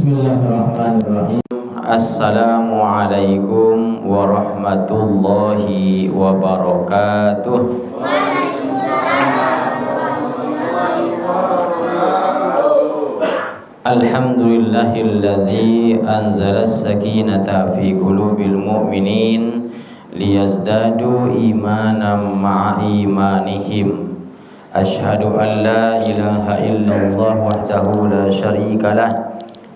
Bismillahirrahmanirrahim. Assalamualaikum warahmatullahi wabarakatuh. Alhamdulillahilladzi anzala as-sakinata fi qulubil mu'minin liyazdadu imanan ma'a imanihim. Asyhadu an la ilaha illallah wahdahu la syarikalah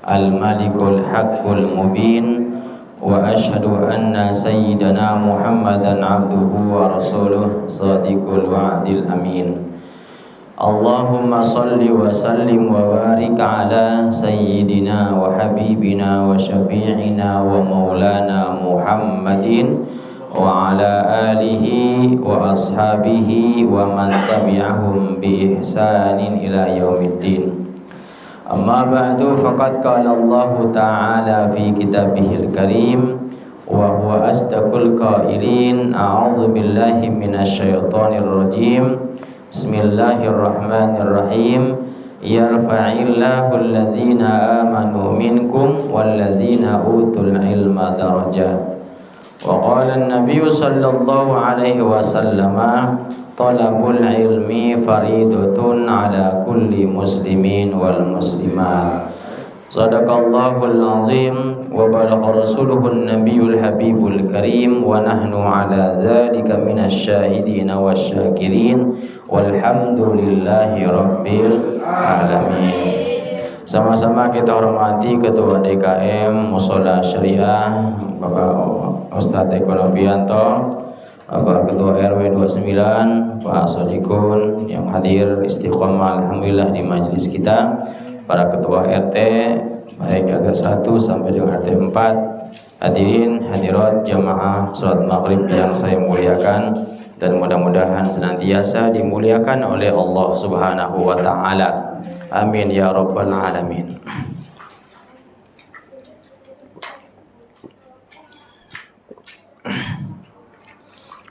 al-malikul haqqul mubin wa asyhadu anna sayyidana Muhammadan abduhu wa rasuluh shadiqul wa'dil amin. Allahumma salli wa sallim wa barik ala sayyidina wa habibina wa syafi'ina wa maulana Muhammadin wa ala alihi wa ashabihi wa man tabi'ahum bi ihsanin ila yaumiddin. Amma ba'du, faqad qala Allah ta'ala fi kitabihil karim wa huwa asdaqul qailin. A'udzu billahi minasy syaithanir rajim. Bismillahirrahmanirrahim. Yarfa'illahu alladhina amanu minkum walladhina utul ilma darajat. Wa qala an-nabiyyu sallallahu alaihi wasallam, talabul ilmi faridatun ala kulli muslimin wal muslimat. Sadaqallahul azim wa balagha rasuluhun nabiyyul habibul karim wa nahnu ala dzalika minasy syahidin wasyakirin walhamdulillahi rabbil alamin. Sama-sama kita hormati Ketua DKM Mushola Syariah Bapak Ustadz Eko Novianto, Bapak Ketua RW 29, Pak Sodikun yang hadir istiqomah alhamdulillah di majelis kita, para ketua RT baik RT 1 sampai dengan RT 4, hadirin hadirat jamaah salat maghrib yang saya muliakan dan mudah-mudahan senantiasa dimuliakan oleh Allah Subhanahu wa taala. Amin ya rabbal alamin.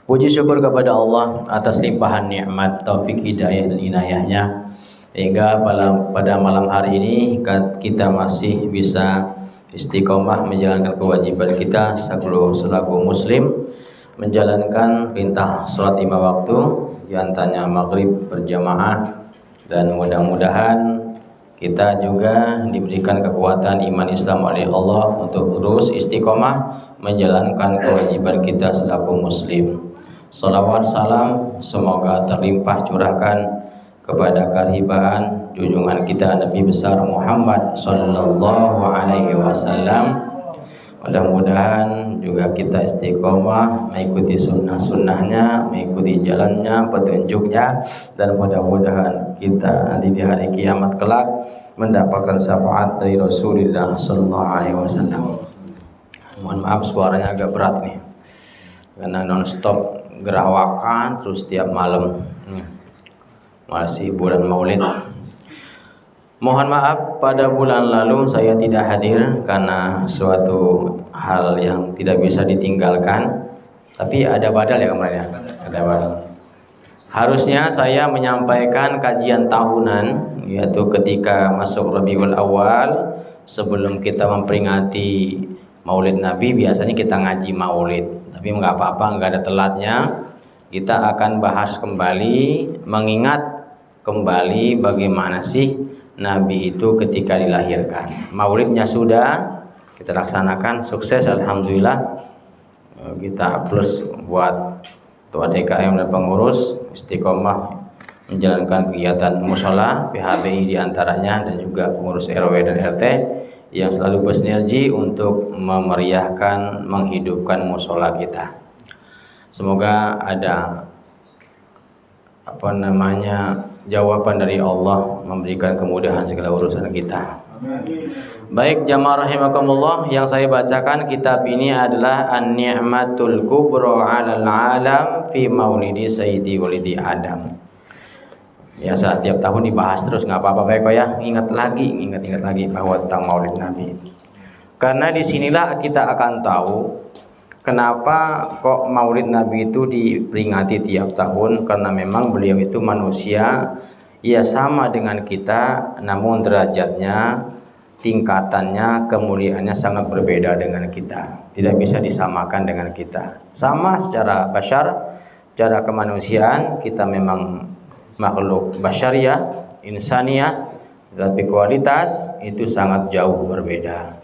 Puji syukur kepada Allah atas limpahan nikmat, taufik, hidayah dan inayahnya, hingga pada malam hari ini kita masih bisa istiqomah menjalankan kewajiban kita selaku muslim, menjalankan perintah sholat 5 waktu, diantaranya maghrib berjamaah, dan mudah-mudahan kita juga diberikan kekuatan iman Islam oleh Allah untuk terus istiqomah menjalankan kewajiban kita selaku muslim. Salawat salam semoga terlimpah curahkan kepada karibaan junjungan kita Nabi besar Muhammad sallallahu alaihi wasallam. Mudah-mudahan juga kita istiqomah mengikuti sunnah-sunnahnya, mengikuti jalannya, petunjuknya, dan mudah-mudahan kita nanti di hari kiamat kelak mendapatkan syafaat dari Rasulullah sallallahu alaihi wasallam. Mohon maaf suaranya agak berat nih, karena non-stop gerawakan terus tiap malam. Masih bulan Maulid. Mohon maaf pada bulan lalu saya tidak hadir karena suatu hal yang tidak bisa ditinggalkan. Tapi ada badal ya kemarin ya? Ada badal. Harusnya saya menyampaikan kajian tahunan, yaitu ketika masuk Rabiul Awal, sebelum kita memperingati Maulid Nabi, biasanya kita ngaji Maulid. Tapi nggak apa-apa, nggak ada telatnya. Kita akan bahas kembali, mengingat kembali bagaimana sih Nabi itu ketika dilahirkan. Maulidnya sudah kita laksanakan sukses alhamdulillah. Kita plus buat Ketua DKM dan pengurus istiqomah menjalankan kegiatan mushola PHBI diantaranya, dan juga pengurus RW dan RT yang selalu bersinergi untuk memeriahkan, menghidupkan mushola kita. Semoga ada jawaban dari Allah memberikan kemudahan segala urusan kita. Baik jamaah rahimakumullah, yang saya bacakan kitab ini adalah An-Ni'matul Kubra 'alal 'alam fi Maulidi Sayyidi Walidi Adam. Ya, setiap tahun dibahas terus, nggak apa-apa baik kok ya. Ingat lagi bahwa tentang Maulid Nabi. Karena disinilah kita akan tahu kenapa kok Maulid Nabi itu diperingati tiap tahun. Karena memang beliau itu manusia, ia sama dengan kita, namun derajatnya tingkatannya, kemuliaannya sangat berbeda dengan kita, tidak bisa disamakan dengan kita. Sama secara bashar, secara kemanusiaan kita memang makhluk basyariah, insaniyah, tapi kualitas itu sangat jauh berbeda.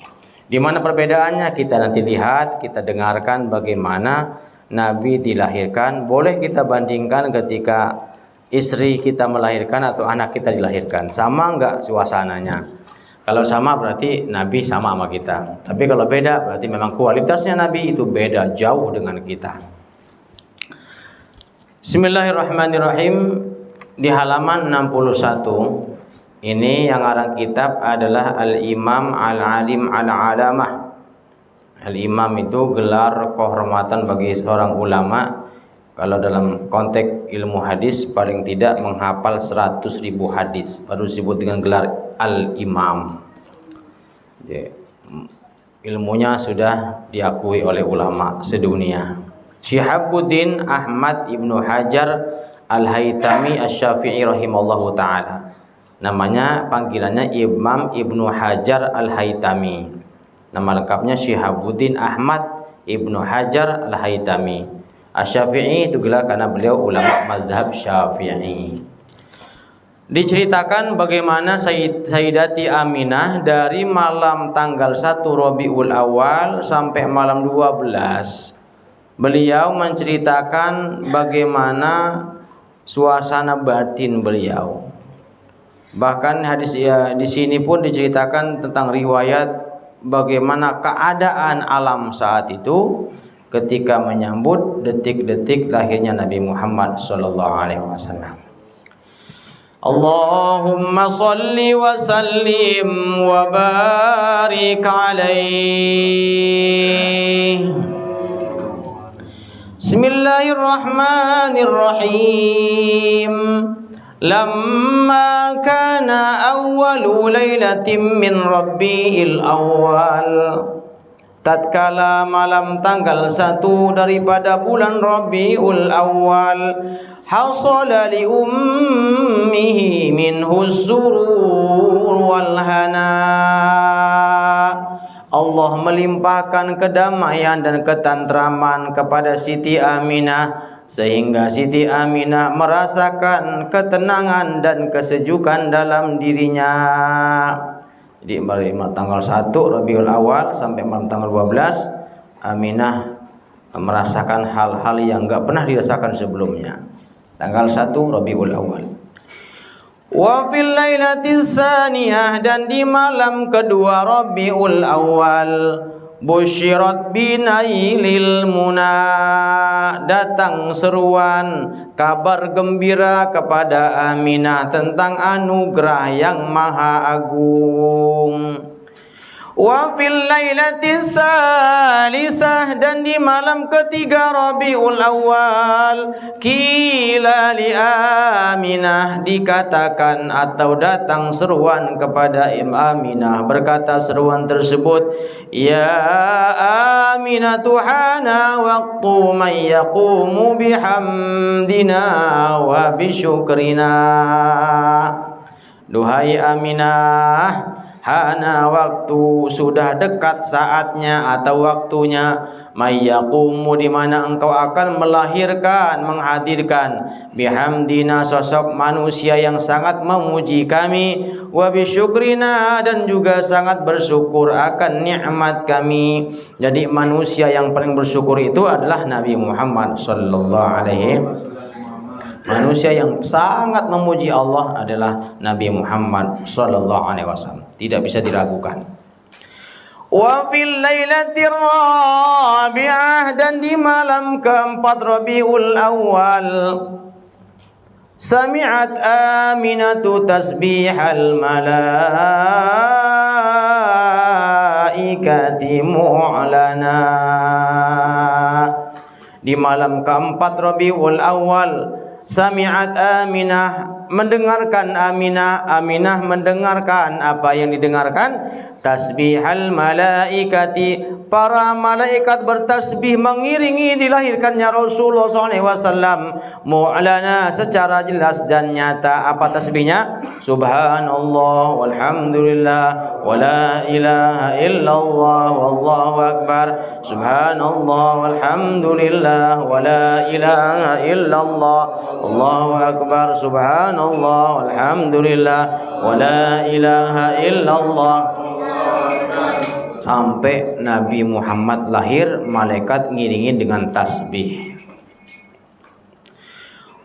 Di mana perbedaannya kita nanti lihat, kita dengarkan bagaimana Nabi dilahirkan. Boleh kita bandingkan ketika istri kita melahirkan atau anak kita dilahirkan, sama enggak suasananya? Kalau sama berarti Nabi sama sama kita. Tapi kalau beda berarti memang kualitasnya Nabi itu beda jauh dengan kita. Bismillahirrahmanirrahim. Di halaman 61 ini yang ngarang kitab adalah Al-Imam Al-Alim Al-Alamah. Al-Imam itu gelar kehormatan bagi seorang ulama. Kalau dalam konteks ilmu hadis paling tidak menghafal 100.000 hadis baru disebut dengan gelar Al-Imam. Ilmunya sudah diakui oleh ulama sedunia. Syihabuddin Ahmad Ibnu Hajar Al-Haytami Asy-Syafi'i rahimallahu taala. Namanya panggilannya Imam Ibnu Hajar Al-Haytami. Nama lengkapnya Syihabuddin Ahmad Ibnu Hajar Al-Haytami. Asy-Syafi'i itu gelar karena beliau ulama mazhab Syafi'i. Diceritakan bagaimana Sayyidati Aminah dari malam tanggal 1 Rabiul Awal sampai malam 12. Beliau menceritakan bagaimana suasana batin beliau. Bahkan hadis di sini pun diceritakan tentang riwayat bagaimana keadaan alam saat itu ketika menyambut detik-detik lahirnya Nabi Muhammad sallallahu alaihi wasallam. Allahumma salli wa sallim wa barik alaihi. Bismillahirrahmanirrahim. Lamma kana awwalu lailatin min Rabiul Awwal. Tatkala malam tanggal 1 daripada bulan Rabiul Awal, hasala li ummihi minhu surur wal hana. Allah melimpahkan kedamaian dan ketentraman kepada Siti Aminah sehingga Siti Aminah merasakan ketenangan dan kesejukan dalam dirinya. Jadi dari tanggal 1 Rabiul Awal sampai malam tanggal 12 Aminah merasakan hal-hal yang enggak pernah dirasakan sebelumnya. Tanggal 1 Rabiul Awal. Wa fil lailatis tsaniyah, dan di malam kedua Rabiul Awal, busyirat binailil muna, datang seruan kabar gembira kepada Aminah tentang anugerah yang maha agung. Wa fil lailatis salisah, dan di malam ketiga Rabiul Awal, qila li Aminah, dikatakan atau datang seruan kepada Aminah, berkata seruan tersebut, ya Aminah tuhana waqtu man yaqumu bihamdina wa bisyukrina. Duhai Aminah, hana waktu, sudah dekat saatnya atau waktunya, mayyaqumu, di mana engkau akan melahirkan, menghadirkan, bihamdina, sosok manusia yang sangat memuji kami, wa bisyukrina, dan juga sangat bersyukur akan nikmat kami. Jadi manusia yang paling bersyukur itu adalah Nabi Muhammad sallallahu alaihi wasallam. Manusia yang sangat memuji Allah adalah Nabi Muhammad sallallahu alaihi wasallam. Tidak bisa diragukan. Wa fil lailatir rabi'ah, dan di malam keempat Rabiul Awal, sami'at Aminatu tasbihal malaikati mu'lana. Di malam keempat Rabiul Awal, sami'at Aminah mendengarkan Aminah. Aminah mendengarkan apa yang didengarkan? Tasbihal malaikati, para malaikat bertasbih mengiringi dilahirkannya Rasulullah SAW. Mu'lana, secara jelas dan nyata. Apa tasbihnya? Subhanallah walhamdulillah wala ilaha illallah wallahu akbar. Subhanallah walhamdulillah wala ilaha illallah wallahu akbar. Subhanallah walhamdulillah wala ilaha illallah. Sampai Nabi Muhammad lahir, malaikat ngiringin dengan tasbih.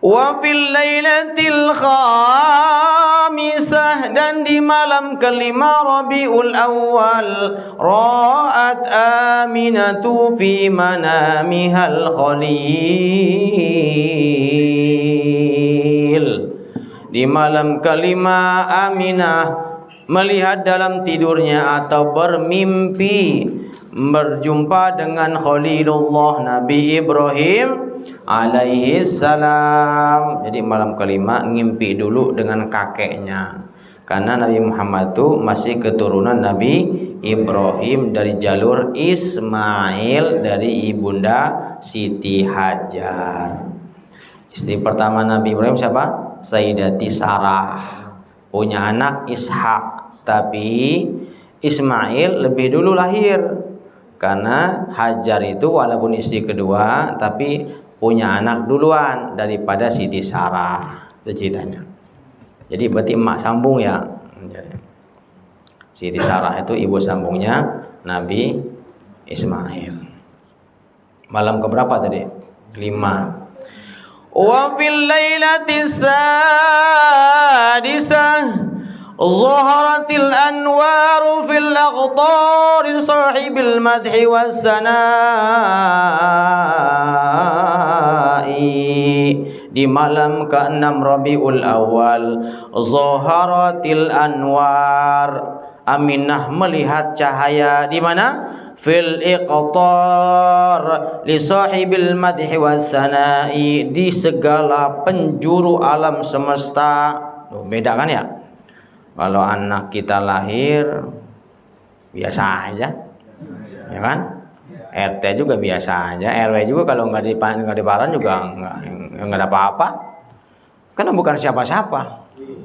Wa fil lailatil khamisah, dan di malam kelima Rabiul Awal, ra'at Aminatu fi manamihal khalil. Di malam kelima Aminah melihat dalam tidurnya atau bermimpi berjumpa dengan Khalilullah Nabi Ibrahim alaihi salam. Jadi malam kelima ngimpi dulu dengan kakeknya, karena Nabi Muhammad itu masih keturunan Nabi Ibrahim dari jalur Ismail dari ibunda Siti Hajar. Istri pertama Nabi Ibrahim siapa? Sayyidati Sarah. Punya anak Ishak. Tapi Ismail lebih dulu lahir, karena Hajar itu walaupun istri kedua tapi punya anak duluan daripada Siti Sarah. Itu ceritanya. Jadi berarti emak sambung ya. Siti Sarah itu ibu sambungnya Nabi Ismail. Malam keberapa tadi? 5. Wa fil lailatis sadisah zaharatil anwaru fil aqtar sahibil madhi was sanai. Di malam ke-6 Rabiul Awal, zaharatil anwar, Aminah melihat cahaya di mana? Fil iqtar li sahibil madhi was sanai, di segala penjuru alam semesta. Beda kan ya? Kalau anak kita lahir biasa aja, ya kan? RT juga biasa aja, RW juga kalau nggak diparan juga nggak ada apa-apa, karena bukan siapa-siapa.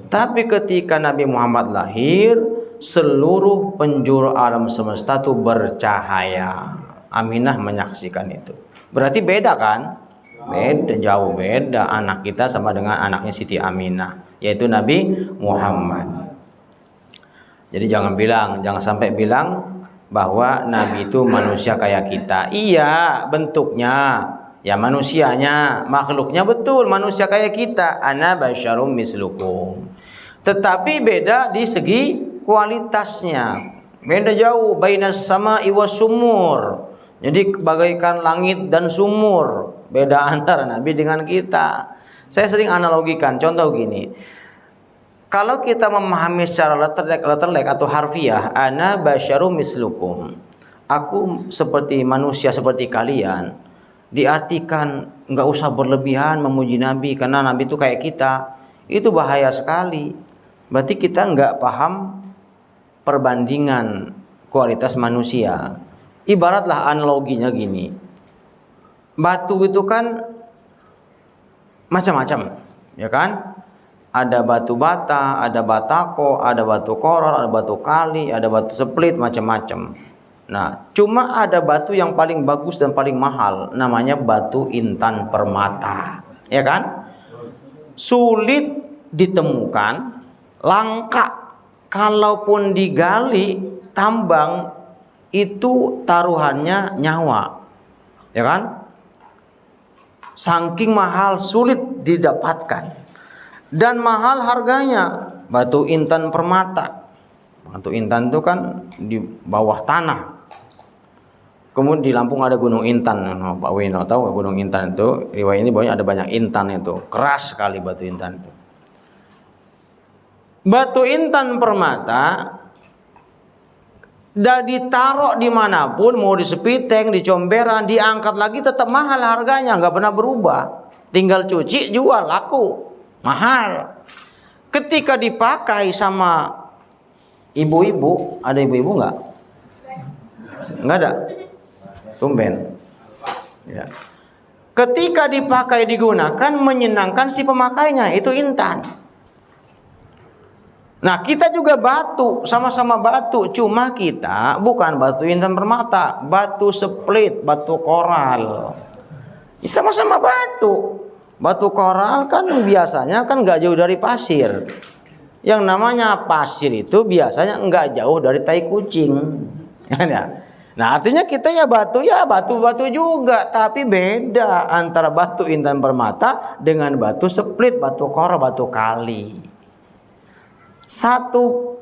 Tapi ketika Nabi Muhammad lahir, seluruh penjuru alam semesta itu bercahaya. Aminah menyaksikan itu. Berarti beda kan? Beda, jauh beda anak kita sama dengan anaknya Siti Aminah, yaitu Nabi Muhammad. Jadi jangan sampai bilang bahwa Nabi itu manusia kayak kita. Iya, bentuknya ya manusianya, makhluknya betul manusia kayak kita. Ana basyarum mislukum. Tetapi beda di segi kualitasnya. Beda jauh, bainas sama'i was sumur. Jadi bagaikan langit dan sumur. Beda antara Nabi dengan kita. Saya sering analogikan, contoh gini. Kalau kita memahami secara letterlek atau harfiah, ana basyarum mislukum, aku seperti manusia seperti kalian, diartikan nggak usah berlebihan memuji Nabi, karena Nabi itu kayak kita, itu bahaya sekali. Berarti kita nggak paham perbandingan kualitas manusia. Ibaratlah analoginya gini, batu itu kan macam-macam, ya kan? Ada batu bata, ada batako, ada batu koror, ada batu kali, ada batu split, macam-macam. Nah, cuma ada batu yang paling bagus dan paling mahal, namanya batu intan permata, ya kan? Sulit ditemukan, langka. Kalaupun digali, tambang itu taruhannya nyawa, ya kan? Saking mahal, sulit didapatkan. Dan mahal harganya, batu intan permata. Batu intan itu kan di bawah tanah. Kemudian di Lampung ada Gunung Intan, Pak Wino tahu nggak Gunung Intan itu? Riwayat ini banyak, ada banyak intan itu, keras sekali batu intan itu. Batu intan permata dah ditaruh dimanapun, mau di Sepiteng, di Comberan, diangkat lagi tetap mahal harganya, nggak pernah berubah. Tinggal cuci jual laku. Mahal. ketika dipakai sama ibu-ibu, ada ibu-ibu nggak? Nggak ada. Tumben. Ya. Ketika dipakai digunakan menyenangkan si pemakainya, itu intan. Nah, kita juga batu, sama-sama batu, cuma kita bukan batu intan permata, batu split, batu koral. Sama-sama batu. Batu koral kan biasanya kan nggak jauh dari pasir. Yang namanya pasir itu biasanya nggak jauh dari tai kucing. Nah, artinya kita ya batu juga, tapi beda antara batu intan permata dengan batu split, batu koral, batu kali. Satu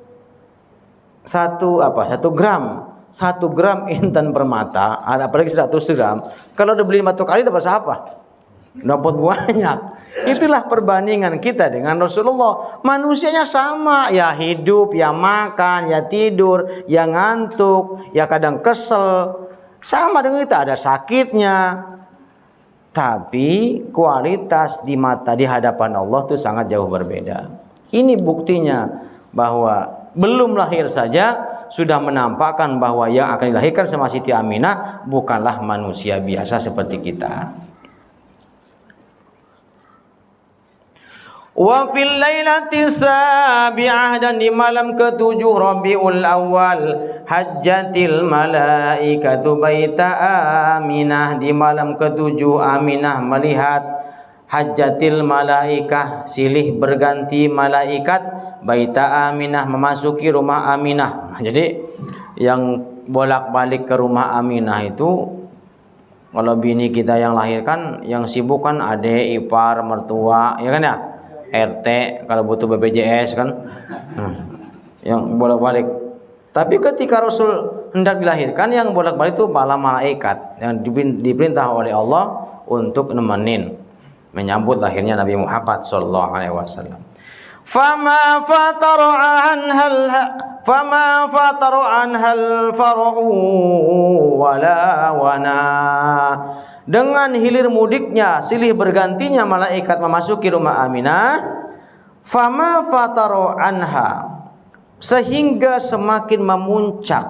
gram intan permata, apalagi 100 gram, kalau dibeli batu kali dapat apa? Dapat banyak. Itulah perbandingan kita dengan Rasulullah. Manusianya sama, ya hidup, ya makan, ya tidur, ya ngantuk, ya kadang kesel. Sama dengan kita, ada sakitnya. Tapi kualitas di hadapan Allah itu sangat jauh berbeda. Ini buktinya bahwa belum lahir saja sudah menampakkan bahwa yang akan dilahirkan sama Siti Aminah bukanlah manusia biasa seperti kita. Wa fil lailati sabi'ah, dan di malam ke-7 Rabiul Awal, hajjatil malaikatu baita Aminah. Di malam ke-7 Aminah melihat hajjatil malaikah, silih berganti malaikat, baita Aminah, memasuki rumah Aminah. Jadi yang bolak-balik ke rumah Aminah itu, kalau bini kita yang lahirkan, yang sibuk kan adik, ipar, mertua, ya kan ya, RT kalau butuh BPJS kan, yang bolak-balik. Tapi ketika Rasul hendak dilahirkan, yang bolak-balik itu malah malaikat yang diperintah oleh Allah untuk nemenin menyambut lahirnya Nabi Muhammad sallallahu alaihi wasallam. Fama fataru anhal farhu wala wana. Dengan hilir mudiknya, silih bergantinya malaikat memasuki rumah Aminah, fama fataru anha, sehingga semakin memuncak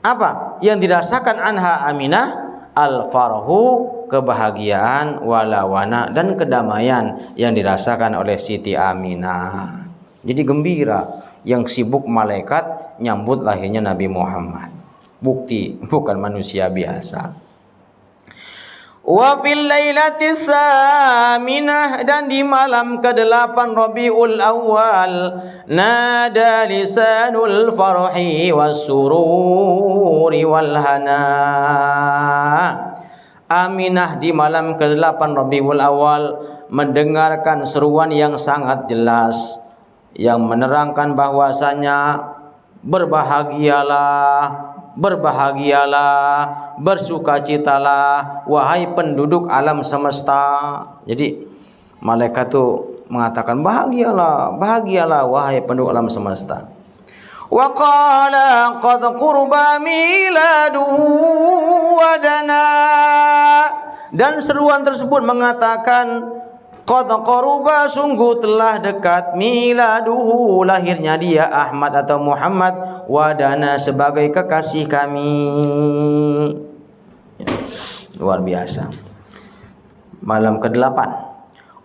apa yang dirasakan anha Aminah, al-farhu, kebahagiaan, walawana, dan kedamaian yang dirasakan oleh Siti Aminah. Jadi gembira, yang sibuk malaikat nyambut lahirnya Nabi Muhammad. Bukti bukan manusia biasa. Wa fil lailati saminah, dan di malam ke-8 Rabiul Awal, nada lisanul farhi was-sururi wal hana. Aminah di malam ke-8 Rabiul Awal mendengarkan seruan yang sangat jelas yang menerangkan bahwasanya berbahagialah, bersukacitalah wahai penduduk alam semesta. Jadi malaikat itu mengatakan bahagialah wahai penduduk alam semesta. Wa qala qad qurba miladuhu wadana, dan seruan tersebut mengatakan qad qaruba, sungguh telah dekat, miladuhu, lahirnya dia Ahmad atau Muhammad, wadana, sebagai kekasih kami. Luar biasa. Malam ke-8.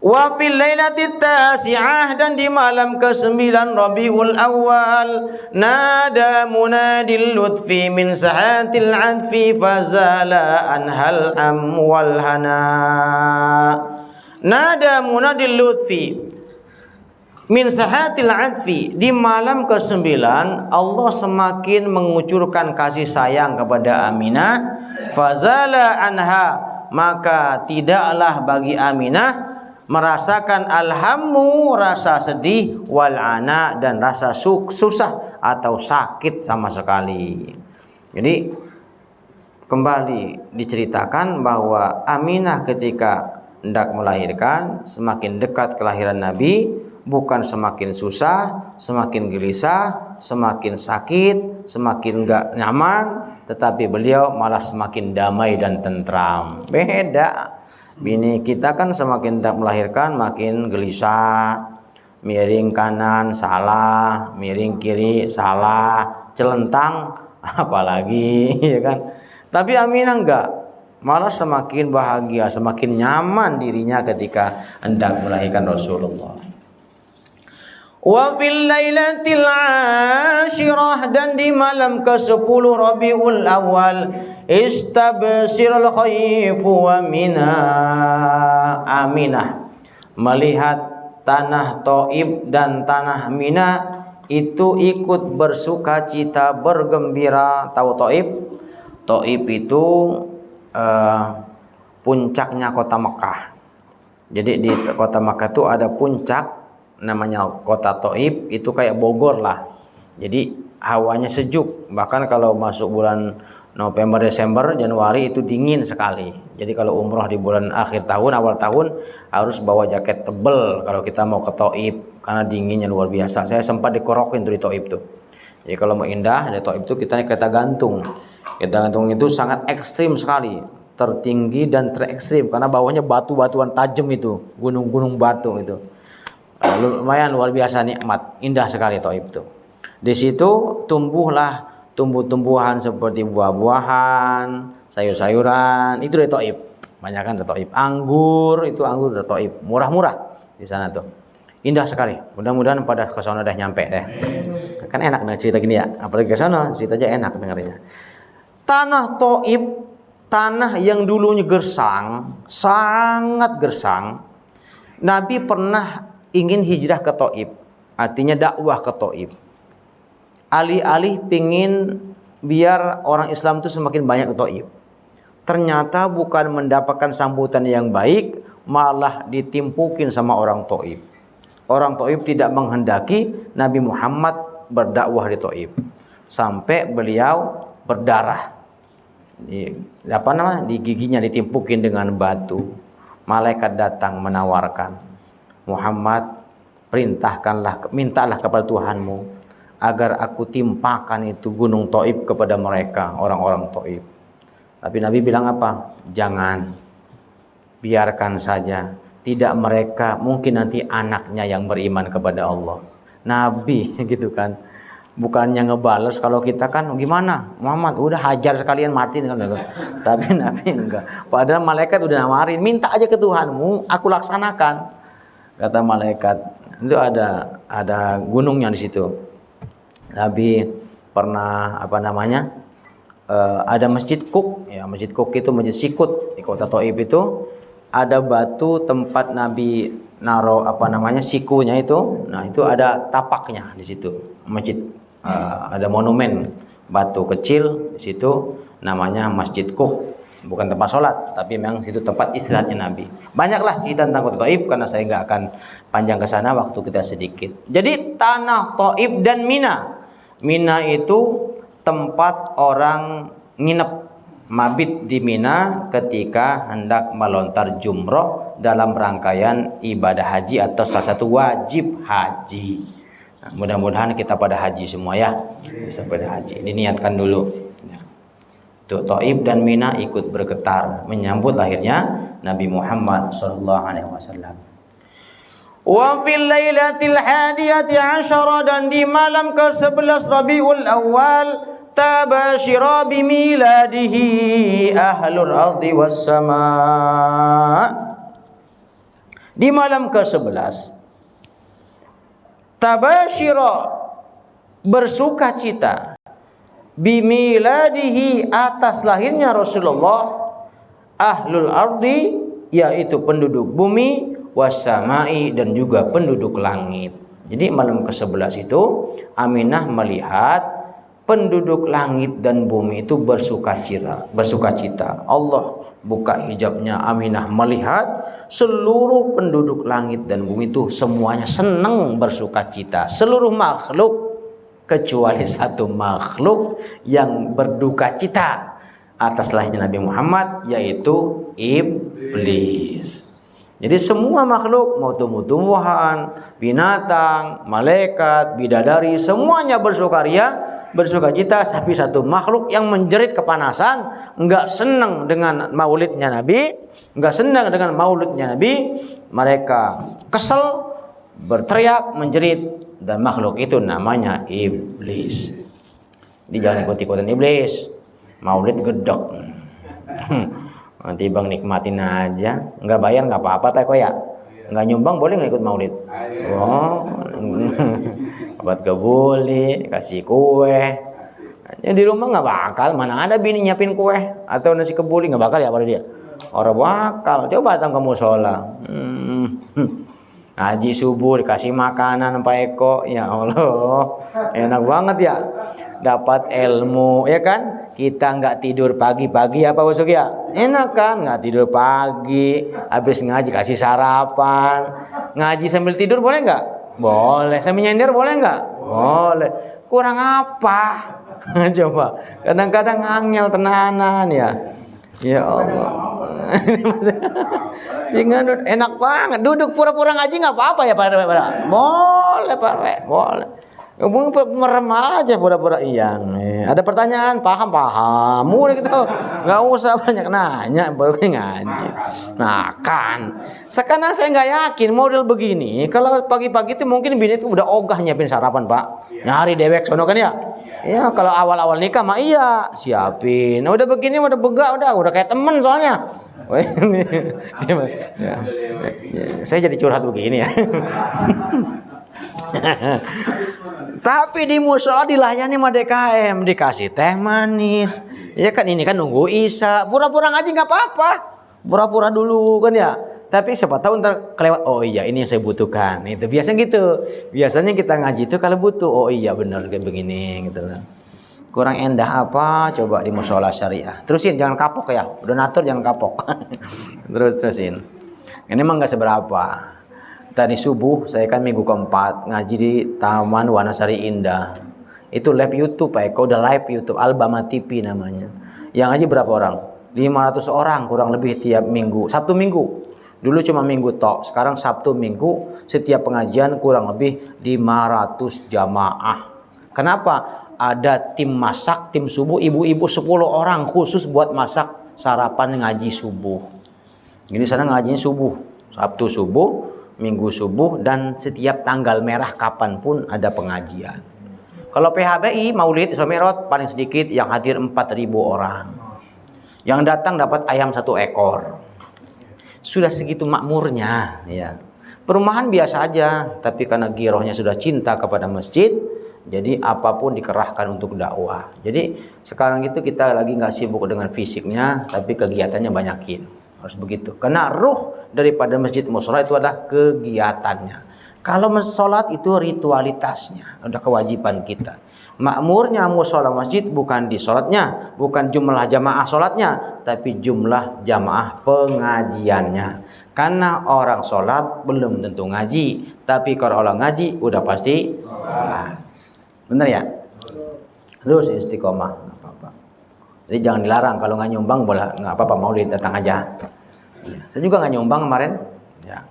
Wa fil lailati tasi'ah, dan di malam ke-9 Rabiul Awal, nada munadil lutfi min sahatil adfi fazala anhal am wal hana. Nada munadil lutfi min sahatil adfi, di malam ke-9 Allah semakin mengucurkan kasih sayang kepada Aminah. Fazala anha, maka tidaklah bagi Aminah merasakan alhammu, rasa sedih, wal ana, dan rasa susah atau sakit sama sekali. Jadi kembali diceritakan bahwa Aminah ketika hendak melahirkan, semakin dekat kelahiran Nabi, bukan semakin susah, semakin gelisah, semakin sakit, semakin gak nyaman, tetapi beliau malah semakin damai dan tentram. Beda. Bini kita kan semakin hendak melahirkan makin gelisah, miring kanan salah, miring kiri salah, celentang apalagi ya kan. Tapi Aminah enggak, malah semakin bahagia, semakin nyaman dirinya ketika hendak melahirkan Rasulullah. Wa fil lailatil ashirah, dan di malam ke-10 Rabiul Awal, istabsirul khaifu wa mina. Aminah melihat tanah Thaif dan tanah Mina itu ikut bersuka cita, bergembira. Tahu Thaif? Thaif itu puncaknya kota Mekah. Jadi di kota Mekah itu ada puncak namanya kota Thaif, itu kayak Bogor lah. Jadi hawanya sejuk, bahkan kalau masuk bulan November, Desember, Januari itu dingin sekali. Jadi kalau umroh di bulan akhir tahun, awal tahun harus bawa jaket tebel kalau kita mau ke Thaif karena dinginnya luar biasa. Saya sempat dikorokin tuh di Thaif tuh. Jadi kalau mau indah di Thaif itu kita naik kereta gantung. Kereta gantung itu sangat ekstrim sekali, tertinggi dan terekstrim karena bawahnya batu-batuan tajam itu, gunung-gunung batu itu. Lumayan luar biasa nikmat, indah sekali Thaif itu. Di situ tumbuhlah tumbuh-tumbuhan seperti buah-buahan, sayur-sayuran, itu dari Thaif. Banyak kan dari Thaif. Anggur, itu anggur dari Thaif. Murah-murah di sana tuh. Indah sekali. Mudah-mudahan pada ke sana udah nyampe ya. Kan enak nih cerita gini ya. Apalagi ke sana cerita aja enak dengarnya. Tanah Thaif, tanah yang dulunya gersang, sangat gersang. Nabi pernah ingin hijrah ke Thaif, artinya dakwah ke Thaif. Alih-alih pingin biar orang Islam itu semakin banyak ke Thaif, ternyata bukan mendapatkan sambutan yang baik, malah ditimpukin sama orang Thaif. Orang Thaif tidak menghendaki Nabi Muhammad berdakwah di Thaif, sampai beliau berdarah. Di giginya ditimpukin dengan batu. Malaikat datang menawarkan, Muhammad, mintalah kepada Tuhanmu agar aku timpakan itu gunung Thaif kepada mereka, orang-orang Thaif. Tapi Nabi bilang apa? Jangan, biarkan saja. Tidak mereka, mungkin nanti anaknya yang beriman kepada Allah. Nabi gitu kan. Bukannya ngebales, kalau kita kan gimana? Muhammad udah hajar sekalian mati kan. Tapi Nabi enggak. Padahal malaikat udah nawarin, minta aja ke Tuhanmu, aku laksanakan. Kata malaikat, itu ada gunungnya di situ. Nabi pernah ada Masjid Kuk, ya Masjid Kuk itu Masjid Sikut di kota Thaif itu ada batu tempat Nabi naro sikunya itu. Nah itu ada tapaknya di situ masjid, ada monumen batu kecil di situ namanya Masjid Kuk. Bukan tempat sholat, tapi memang situ tempat istirahatnya Nabi. Banyaklah cerita tentang kota Thaif karena saya nggak akan panjang ke sana, waktu kita sedikit. Jadi tanah Thaif dan Mina. Mina itu tempat orang nginep, mabit di Mina ketika hendak melontar jumroh dalam rangkaian ibadah haji atau salah satu wajib haji. Nah, mudah-mudahan kita pada haji semua ya, bisa pada haji. Diniatkan dulu. Thaif dan Mina ikut bergetar menyambut lahirnya Nabi Muhammad SAW. Wa fil lailatil hadiyati asyara, dan di malam ke-11 Rabiul Awal, tabashira bimiladihi ahlul ardi was sama. Di malam ke-11 tabashira, bersuka cita, bimiladihi, atas lahirnya Rasulullah, ahlul ardi, yaitu penduduk bumi, wasamai, dan juga penduduk langit. Jadi malam ke-11 itu Aminah melihat penduduk langit dan bumi itu bersuka cita. Allah buka hijabnya, Aminah melihat seluruh penduduk langit dan bumi itu semuanya senang bersuka cita. Seluruh makhluk kecuali satu makhluk yang berduka cita atas lahirnya Nabi Muhammad, yaitu iblis. Jadi semua makhluk, mau tumbuh-tumbuhan, binatang, malaikat, bidadari, semuanya bersuka cita. Tapi satu makhluk yang menjerit kepanasan, enggak senang dengan maulidnya Nabi, mereka kesel, berteriak, menjerit, dan makhluk itu namanya iblis. Jadi jangan ikut-ikutan iblis. Maulid gedek. Nanti bang nikmatin aja, nggak bayar nggak apa-apa teh kok ya, nggak nyumbang boleh nggak ikut maulid? Oh, obat kebuli, kasih kue. Ya di rumah nggak bakal, mana ada bini nyiapin kue atau nasi kebuli, nggak bakal ya pada dia. Orang bakal, coba datang ke musola. Ngaji subuh dikasih makanan Pak Eko, ya Allah, enak banget ya, dapat ilmu, ya kan? Kita nggak tidur pagi-pagi apa Busuk ya? Enak kan? Nggak tidur pagi, habis ngaji kasih sarapan, ngaji sambil tidur boleh nggak? Boleh. Sambil nyender boleh nggak? Boleh. Kurang apa? Coba. Kadang-kadang angel tenanan ya. Ya Allah. Tinggal enak banget. Duduk pura-pura ngaji nggak apa-apa ya Pak. Boleh Pak. Boleh. Merem aja pura-pura iyang. Ada pertanyaan, paham. Udah gitu. Nggak usah banyak nanya, baru ngaji. Nah kan, sekarang saya nggak yakin model begini. Kalau pagi-pagi itu mungkin bini itu udah ogah nyiapin sarapan Pak. Nyari dewek sono kan ya. Ya kalau awal-awal nikah mah iya siapin. Udah begini udah begak udah kayak temen soalnya. Saya jadi curhat begini ya. Tapi di musola dilayani sama DKM, dikasih teh manis. Ya kan ini kan nunggu Isya, pura-pura ngaji nggak apa-apa, pura-pura dulu kan ya. Tapi siapa tahu ntar kelewat. Oh iya ini yang saya butuhkan. Itu biasanya gitu. Biasanya kita ngaji itu kalau butuh. Oh iya benar kayak begini gitu lah. Kurang endah apa? Coba di musola syariah. Terusin jangan kapok ya. Donatur jangan kapok. Terusin. Ini emang nggak seberapa. Tadi subuh saya kan minggu keempat ngaji di Taman Wanasari Indah. Itu live YouTube Pak Eko, udah live YouTube Albama TV namanya. Yang ngaji berapa orang? 500 orang kurang lebih tiap minggu. Sabtu Minggu. Dulu cuma Minggu tok, sekarang Sabtu Minggu setiap pengajian kurang lebih 500 jamaah. Kenapa? Ada tim masak, tim subuh, ibu-ibu 10 orang khusus buat masak sarapan ngaji subuh. Jadi sana ngajinya subuh, Sabtu subuh, Minggu subuh, dan setiap tanggal merah kapanpun ada pengajian. Kalau PHBI Maulid Isra Mi'raj paling sedikit yang hadir 4.000 orang. Yang datang dapat ayam 1 ekor. Sudah segitu makmurnya ya. Perumahan biasa aja, tapi karena girohnya sudah cinta kepada masjid, jadi apapun dikerahkan untuk dakwah. Jadi sekarang itu kita lagi nggak sibuk dengan fisiknya, tapi kegiatannya banyakin. Harus begitu. Karena ruh daripada masjid mushola itu adalah kegiatannya. Kalau sholat itu ritualitasnya, udah kewajiban kita. Makmurnya mushola masjid bukan di sholatnya, bukan jumlah jamaah sholatnya, tapi jumlah jamaah pengajiannya. Karena orang sholat belum tentu ngaji, tapi kalau orang ngaji udah pasti sholat. Bener ya? Terus istiqomah, nggak apa-apa. Jadi jangan dilarang, kalau nggak nyumbang boleh, nggak apa-apa, maulid datang aja. Saya juga nggak nyumbang kemarin. Ya.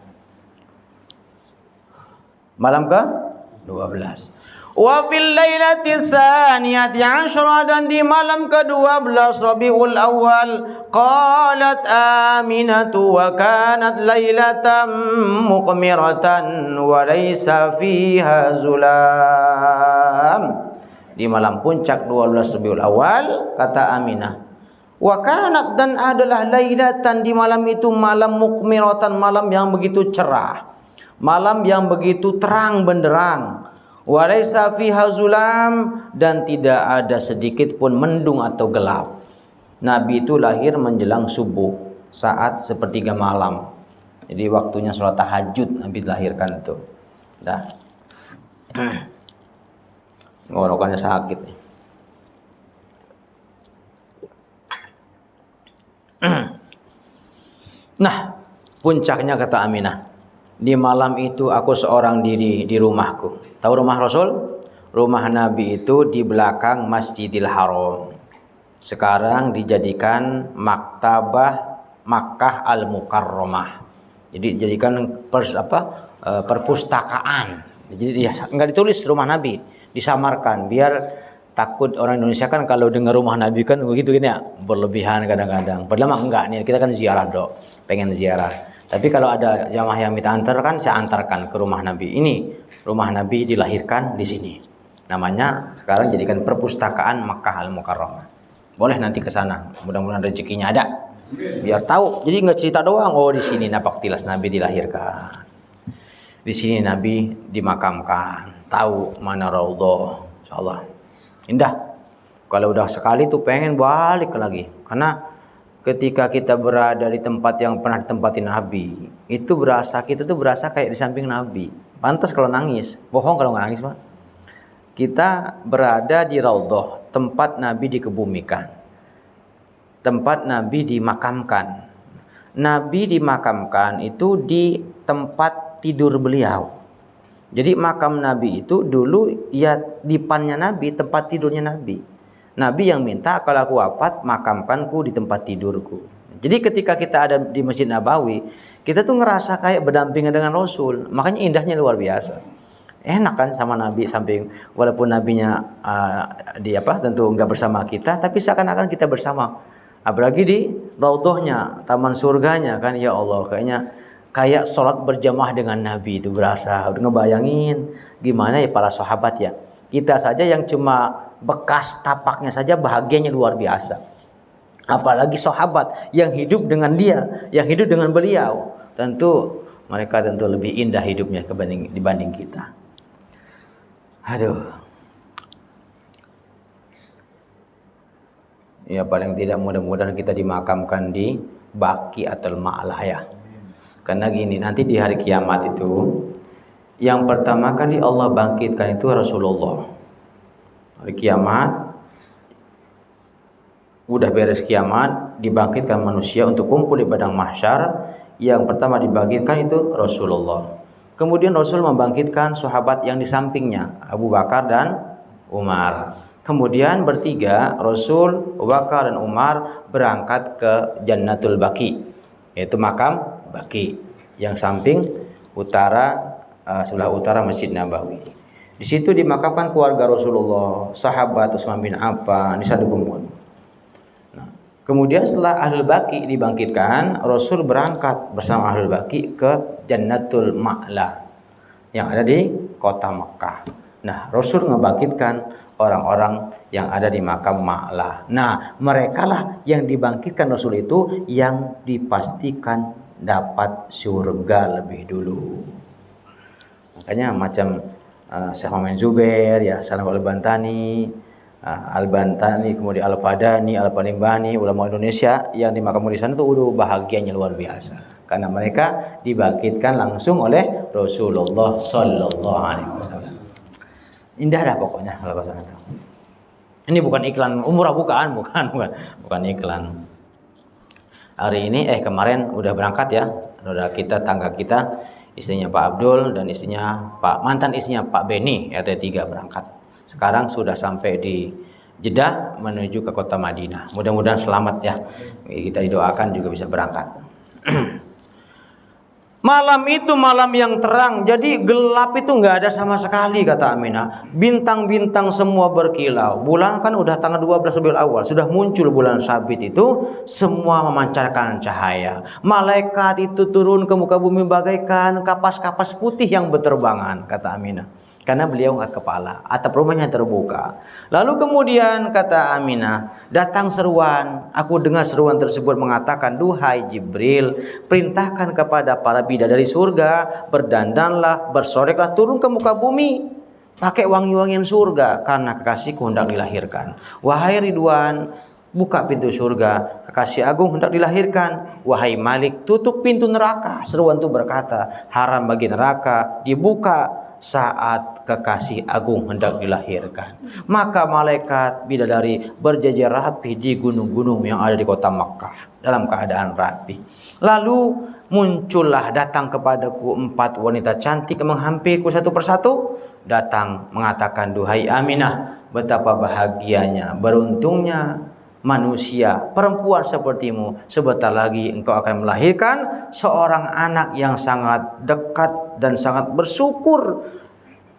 Malam ke 12. Wa fil lailati tsaniyati 'ashra, dan di malam ke-12 Rabiul Awal, qalat Aminatu wa kanat lailatan muqmiratan wa laysa fiha zulam. Di malam puncak 12 Rabiul Awal, kata Aminah, wa kanat, dan adalah lailatan, di malam itu malam muqmiratan, malam yang begitu cerah, malam yang begitu terang benderang. Wa laisa fiha zulam, dan tidak ada sedikit pun mendung atau gelap. Nabi itu lahir menjelang subuh, saat sepertiga malam. Jadi waktunya sholat tahajud Nabi dilahirkan itu. Dah. Ngorokannya sakit nih. Nah, puncaknya kata Aminah, di malam itu aku seorang diri di rumahku. Tahu rumah Rasul? Rumah Nabi itu di belakang Masjidil Haram. Sekarang dijadikan maktabah Makkah Al-Mukarramah. Jadi dijadikan perpustakaan. Jadi nggak ditulis rumah Nabi, disamarkan biar takut orang Indonesia kan kalau dengar rumah Nabi kan begitu kan ya, berlebihan kadang-kadang. Padahal mah enggak nih, kita kan ziarah dok, pengen ziarah. Tapi kalau ada jamaah yang minta antar kan saya antarkan ke rumah Nabi. Ini rumah Nabi dilahirkan di sini. Namanya sekarang jadikan perpustakaan Makkah Al-Mukarramah. Boleh nanti ke sana. Mudah-mudahan rezekinya ada. Biar tahu. Jadi nggak cerita doang. Oh, di sini napak tilas Nabi dilahirkan. Di sini Nabi dimakamkan. Tahu mana raudhah. Insyaallah. Indah. Kalau udah sekali tuh pengen balik lagi. Karena ketika kita berada di tempat yang pernah ditempati Nabi, itu kita tuh berasa kayak di samping Nabi. Pantas kalau nangis. Bohong kalau nggak nangis, Pak. Kita berada di raudhah, tempat Nabi dikebumikan. Tempat Nabi dimakamkan. Nabi dimakamkan itu di tempat tidur beliau. Jadi makam Nabi itu dulu ya dipannya Nabi, tempat tidurnya Nabi. Nabi yang minta kalau aku wafat makamkanku di tempat tidurku. Jadi ketika kita ada di Masjid Nabawi, kita tuh ngerasa kayak berdampingan dengan Rasul. Makanya indahnya luar biasa. Enak kan sama Nabi samping walaupun Nabinya tentu enggak bersama kita, tapi seakan-akan kita bersama. Apalagi di raudhahnya, taman surganya kan, ya Allah, kayak sholat berjamaah dengan Nabi itu berasa. Udah ngebayangin gimana ya para sahabat ya. Kita saja yang cuma bekas tapaknya saja bahagianya luar biasa. Apalagi sahabat yang hidup dengan dia, yang hidup dengan beliau. Tentu mereka lebih indah hidupnya dibanding kita. Aduh. Ya paling tidak mudah-mudahan kita dimakamkan di Baqi atau Ma'lah ya. Karena gini, nanti di hari kiamat itu yang pertama kali Allah bangkitkan itu Rasulullah. Hari kiamat udah beres kiamat, dibangkitkan manusia untuk kumpul di padang mahsyar. Yang pertama dibangkitkan itu Rasulullah. Kemudian Rasul membangkitkan sahabat yang di sampingnya, Abu Bakar dan Umar. Kemudian bertiga, Rasul, Abu Bakar dan Umar berangkat ke Jannatul Baqi, yaitu makam Baqi yang samping utara, sebelah utara Masjid Nabawi. Di situ dimakamkan keluarga Rasulullah, sahabat Utsman bin Affan, disadukumpul. Kemudian setelah Ahlul Baqi dibangkitkan, Rasul berangkat bersama Ahlul Baqi ke Jannatul Ma'la yang ada di kota Makkah. Nah, Rasul membangkitkan orang-orang yang ada di makam Ma'la. Nah, merekalah yang dibangkitkan Rasul itu yang dipastikan dapat surga lebih dulu. Makanya macam Syekh Muhammad Zubair, ya Salam Al-Bantani, Al-Bantani, kemudian Al-Fadani, Al-Panimbani, ulama Indonesia yang dimakamkan di sana itu udah bahagianya luar biasa karena mereka dibangkitkan langsung oleh Rasulullah Sallallahu Alaihi Wasallam. Indah dah pokoknya kalau kesana itu. Ini bukan iklan umrah, bukan iklan. Hari ini kemarin udah berangkat ya, saudara kita, tangga kita, istrinya Pak Abdul dan mantan istrinya Pak Beni RT 3 berangkat. Sekarang sudah sampai di Jeddah menuju ke kota Madinah. Mudah-mudahan selamat ya. Kita didoakan juga bisa berangkat. Malam itu malam yang terang, jadi gelap itu nggak ada sama sekali, kata Aminah. Bintang-bintang semua berkilau. Bulan kan udah tanggal 12 Rabiul Awal, sudah muncul bulan sabit itu, semua memancarkan cahaya. Malaikat itu turun ke muka bumi bagaikan kapas-kapas putih yang berterbangan, kata Aminah. Karena beliau angkat kepala, atap rumahnya terbuka. Lalu kemudian kata Aminah, datang seruan. Aku dengar seruan tersebut mengatakan, duhai Jibril, perintahkan kepada para bidadari surga, berdandanlah, bersoreklah, turun ke muka bumi, pakai wangi-wangian surga, karena kekasihku hendak dilahirkan. Wahai Ridwan, buka pintu surga, kekasih agung hendak dilahirkan. Wahai Malik, tutup pintu neraka. Seruan itu berkata, haram bagi neraka dibuka saat kekasih agung hendak dilahirkan. Maka malaikat bidadari berjajar rapi di gunung-gunung yang ada di kota Makkah dalam keadaan rapi. Lalu muncullah datang kepadaku 4 wanita cantik menghampiriku satu persatu. Datang mengatakan, duhai Aminah, betapa bahagianya, beruntungnya manusia, perempuan sepertimu. Sebentar lagi engkau akan melahirkan seorang anak yang sangat dekat dan sangat bersyukur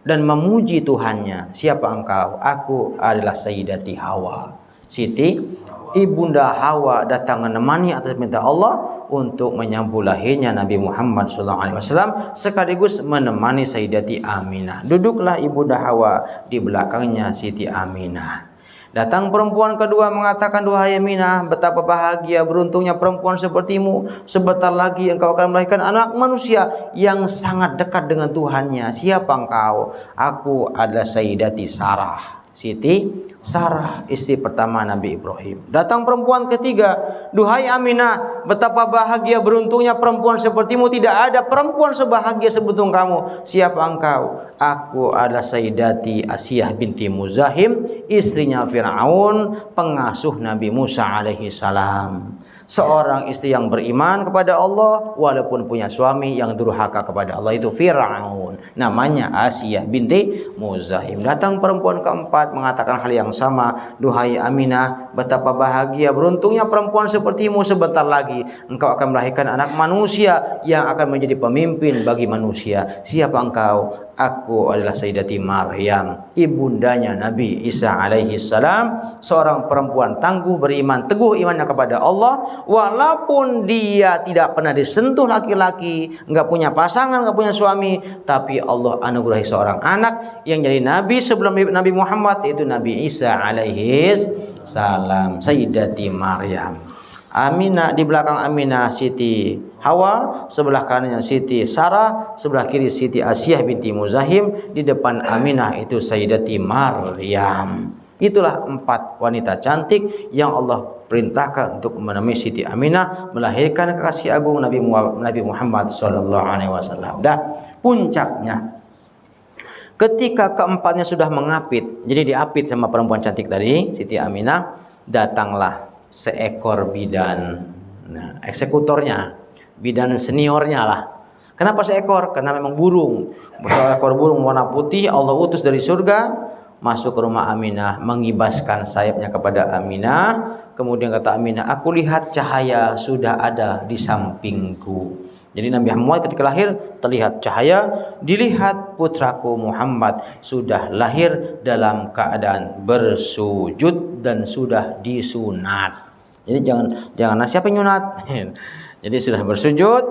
dan memuji Tuhannya. Siapa engkau? Aku adalah Sayyidati Hawa. Siti Ibunda Hawa datang menemani atas perintah Allah untuk menyambut lahirnya Nabi Muhammad SAW, sekaligus menemani Sayyidati Aminah. Duduklah Ibunda Hawa, di belakangnya Siti Aminah. Datang perempuan kedua mengatakan, "Duhai Aminah, betapa bahagia beruntungnya perempuan sepertimu. Sebentar lagi engkau akan melahirkan anak manusia yang sangat dekat dengan Tuhannya. Siapa engkau?" "Aku adalah Sayyidati Sarah." Siti Sarah, istri pertama Nabi Ibrahim. Datang perempuan ketiga, "Duhai Aminah, betapa bahagia beruntungnya perempuan sepertimu. Tidak ada perempuan sebahagia seberuntung kamu. Siapa engkau?" "Aku adalah Sayyidati Asiyah binti Muzahim, istrinya Fir'aun, pengasuh Nabi Musa alaihi salam." Seorang istri yang beriman kepada Allah walaupun punya suami yang durhaka kepada Allah, itu Fir'aun. Namanya Asiyah binti Muzahim. Datang perempuan keempat mengatakan hal yang sama, "Duhai Aminah, betapa bahagia beruntungnya perempuan sepertimu. Sebentar lagi engkau akan melahirkan anak manusia yang akan menjadi pemimpin bagi manusia. Siapa engkau?" "Aku adalah Sayyidati Maryam, ibundanya Nabi Isa alaihi salam, seorang perempuan tangguh beriman, teguh imannya kepada Allah, walaupun dia tidak pernah disentuh laki-laki, nggak punya pasangan, nggak punya suami, tapi Allah anugerahi seorang anak yang jadi nabi sebelum Nabi Muhammad, yaitu Nabi Isa alaihi salam, Sayyidati Maryam." Aminah, di belakang Aminah Siti Hawa, sebelah kanannya Siti Sarah, sebelah kiri Siti Asiyah binti Muzahim, di depan Aminah itu Sayyidati Maryam. Itulah 4 wanita cantik yang Allah perintahkan untuk menemui Siti Aminah melahirkan kekasih agung Nabi Muhammad SAW. Dan puncaknya, ketika keempatnya sudah mengapit, jadi diapit sama perempuan cantik tadi, Siti Aminah, datanglah seekor bidan. Nah, eksekutornya, bidan seniornya lah. Kenapa seekor? Karena memang burung. Seekor burung warna putih Allah utus dari surga masuk ke rumah Aminah, mengibaskan sayapnya kepada Aminah. Kemudian kata Aminah, "Aku lihat cahaya sudah ada di sampingku." Jadi Nabi Muhammad ketika lahir terlihat cahaya, dilihat putraku Muhammad sudah lahir dalam keadaan bersujud dan sudah disunat. Jadi jangan siapa yang nyunat. Jadi sudah bersujud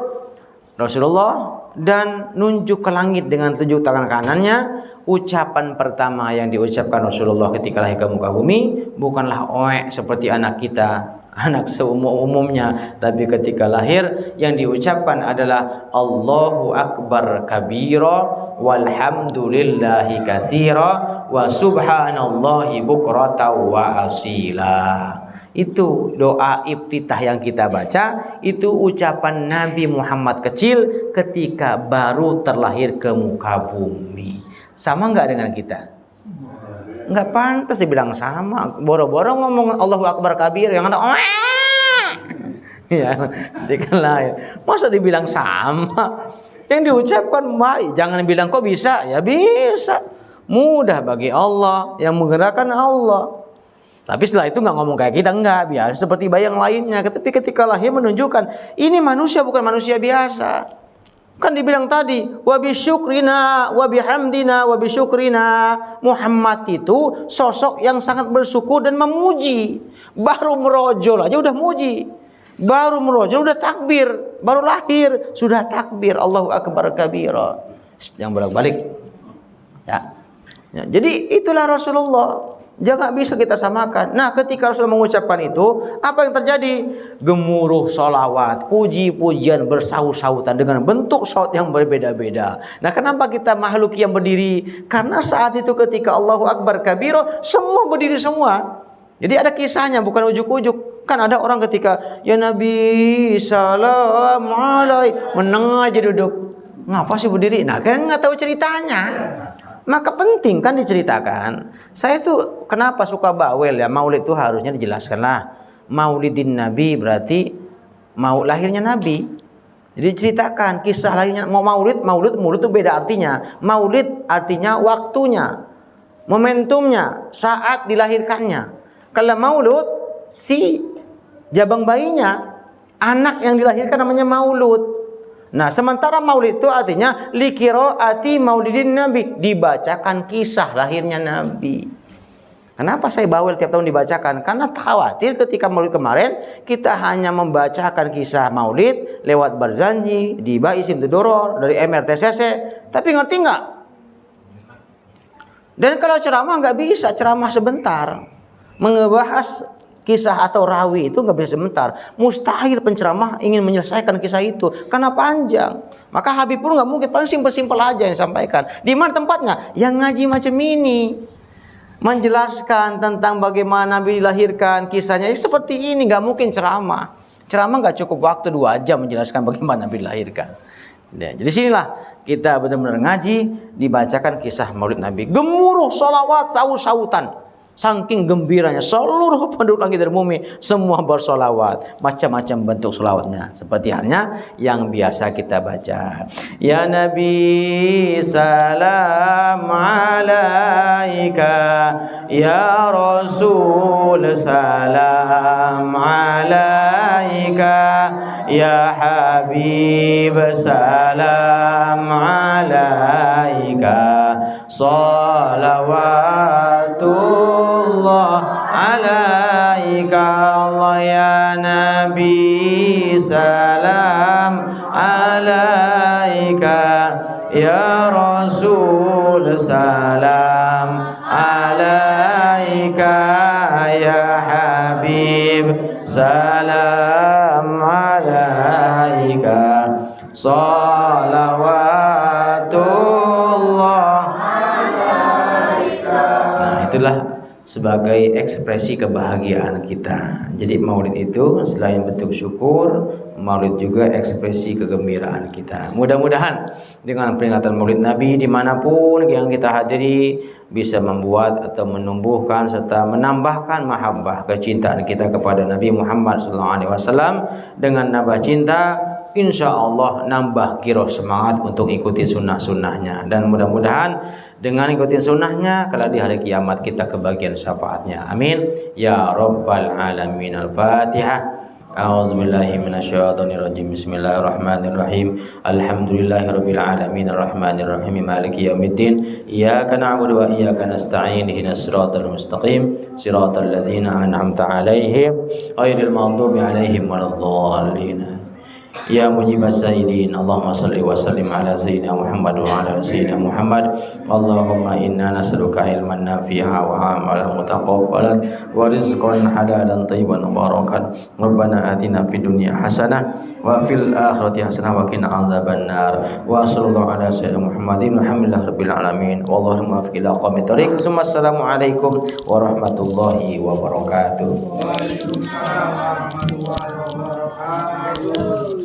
Rasulullah dan nunjuk ke langit dengan tunjuk tangan kanannya. Ucapan pertama yang diucapkan Rasulullah ketika lahir ke muka bumi bukanlah oek seperti anak kita, anak seumumnya, tapi ketika lahir yang diucapkan adalah Allahu Akbar kabira walhamdulillahi katsira wa subhanallahi bukratan wa asila. Itu doa iftitah yang kita baca, itu ucapan Nabi Muhammad kecil ketika baru terlahir ke muka bumi. Sama nggak dengan kita? Nggak pantas dibilang sama. Boro-boro ngomong Allahu Akbar kabir yang ada ya, ketika lahir. Masa dibilang sama? Yang diucapkan baik, jangan bilang kok bisa, ya bisa. Mudah bagi Allah, yang menggerakkan Allah. Tapi setelah itu nggak ngomong kayak kita, enggak, biasa seperti bayang lainnya. Tapi ketika lahir menunjukkan ini manusia bukan manusia biasa. Kan dibilang tadi, wa bisyukrina wa bihamdina wa bisyukrina. Muhammad itu sosok yang sangat bersyukur dan memuji. Baru merojol aja udah muji. Baru merojol udah takbir. Baru lahir sudah takbir Allahu Akbar kabira. Yang bolak-balik. Ya. Jadi itulah Rasulullah. Jangan bisa kita samakan. Nah, ketika Rasul mengucapkan itu, apa yang terjadi? Gemuruh sholawat, puji-pujian bersaut-sautan dengan bentuk saut yang berbeda-beda. Nah, kenapa kita makhluk yang berdiri? Karena saat itu ketika Allahu Akbar kabira, semua berdiri semua. Jadi ada kisahnya, bukan ujuk-ujuk. Kan ada orang ketika ya Nabi salam alaih, menengah aja duduk. Ngapa sih berdiri? Nah, kan nggak tahu ceritanya. Maka penting kan diceritakan. Saya tuh kenapa suka bawel ya, maulid itu harusnya dijelaskan lah. Maulidin Nabi berarti mau lahirnya Nabi. Jadi ceritakan kisah lahirnya. Mau maulid itu beda artinya. Maulid artinya waktunya, momentumnya, saat dilahirkannya. Kalau maulud si jabang bayinya, anak yang dilahirkan namanya maulud. Nah, sementara maulid itu artinya liqiraati maulidin Nabi, dibacakan kisah lahirnya Nabi. Kenapa saya bawel tiap tahun dibacakan? Karena khawatir ketika maulid kemarin kita hanya membacakan kisah maulid lewat Barzanji, di Isim Tudoro, dari MRTCC, tapi ngerti nggak? Dan kalau ceramah nggak bisa ceramah sebentar, mengebahas kisah atau rawi itu nggak bisa sebentar. Mustahil penceramah ingin menyelesaikan kisah itu karena panjang. Maka Habib pun nggak mungkin, paling simpel-simpel aja yang disampaikan. Di mana tempatnya? Yang ngaji macam ini, menjelaskan tentang bagaimana Nabi dilahirkan, kisahnya seperti ini. Nggak mungkin ceramah. Ceramah nggak cukup waktu 2 jam menjelaskan bagaimana Nabi dilahirkan. Ya, jadi sinilah kita benar-benar ngaji, dibacakan kisah maulid Nabi. Gemuruh salawat, saut-sautan. Saking gembiranya seluruh penduduk langit dan bumi semua bersolawat, macam-macam bentuk solawatnya seperti halnya yang biasa kita baca. Ya Nabi salam alaika, ya Rasul salam alaika, ya Habib salam alaika, salawatullah alaika, Allah ya Nabi salam alaika, ya Rasul salam alaika, ya Habib salam alaika, salawatullah. Nah, itulah sebagai ekspresi kebahagiaan kita. Jadi maulid itu selain bentuk syukur, maulid juga ekspresi kegembiraan kita. Mudah-mudahan dengan peringatan maulid Nabi dimanapun yang kita hadiri bisa membuat atau menumbuhkan serta menambahkan mahabbah, kecintaan kita kepada Nabi Muhammad SAW. Dengan nambah cinta, insya Allah nambah giroh semangat untuk ikuti sunnah-sunnahnya. Dan mudah-mudahan dengan ikutin sunnahnya, kalau di hari kiamat kita kebagian syafaatnya. Amin ya rabbal alamin. Al-Fatihah. A'udzubillahi minasyaitonirrajim. Bismillahirrahmanirrahim. Alhamdulillahirabbil alamin arrahmanirrahim maliki yaumiddin. Iyyaka na'budu wa iyyaka nasta'in. Ihdinas siratal mustaqim. Siratal ladzina an'amta 'alaihim ghairil maghdubi 'alaihim waladdallin. Ya mujibas sa'ilin, Allahumma salli wa sallim ala sayyidina Muhammad wa ala sayyidina Muhammad. Allahumma inna nas'aluka ilman nafi'a wa amalan mutaqabbalan wa rizqan halalan thayyiban mubarakan. Rabbana atina fid dunya hasanah wa fil akhirati hasanah wa qina adzabannar. Wa sallallahu ala sayyidina Muhammadin walhamdulillahi rabbil alamin. Wallahu muwaffiq ila aqwamit thoriq. Assalamu alaikum warahmatullahi wabarakatuh. Waalaikumsalam warahmatullahi wabarakatuh.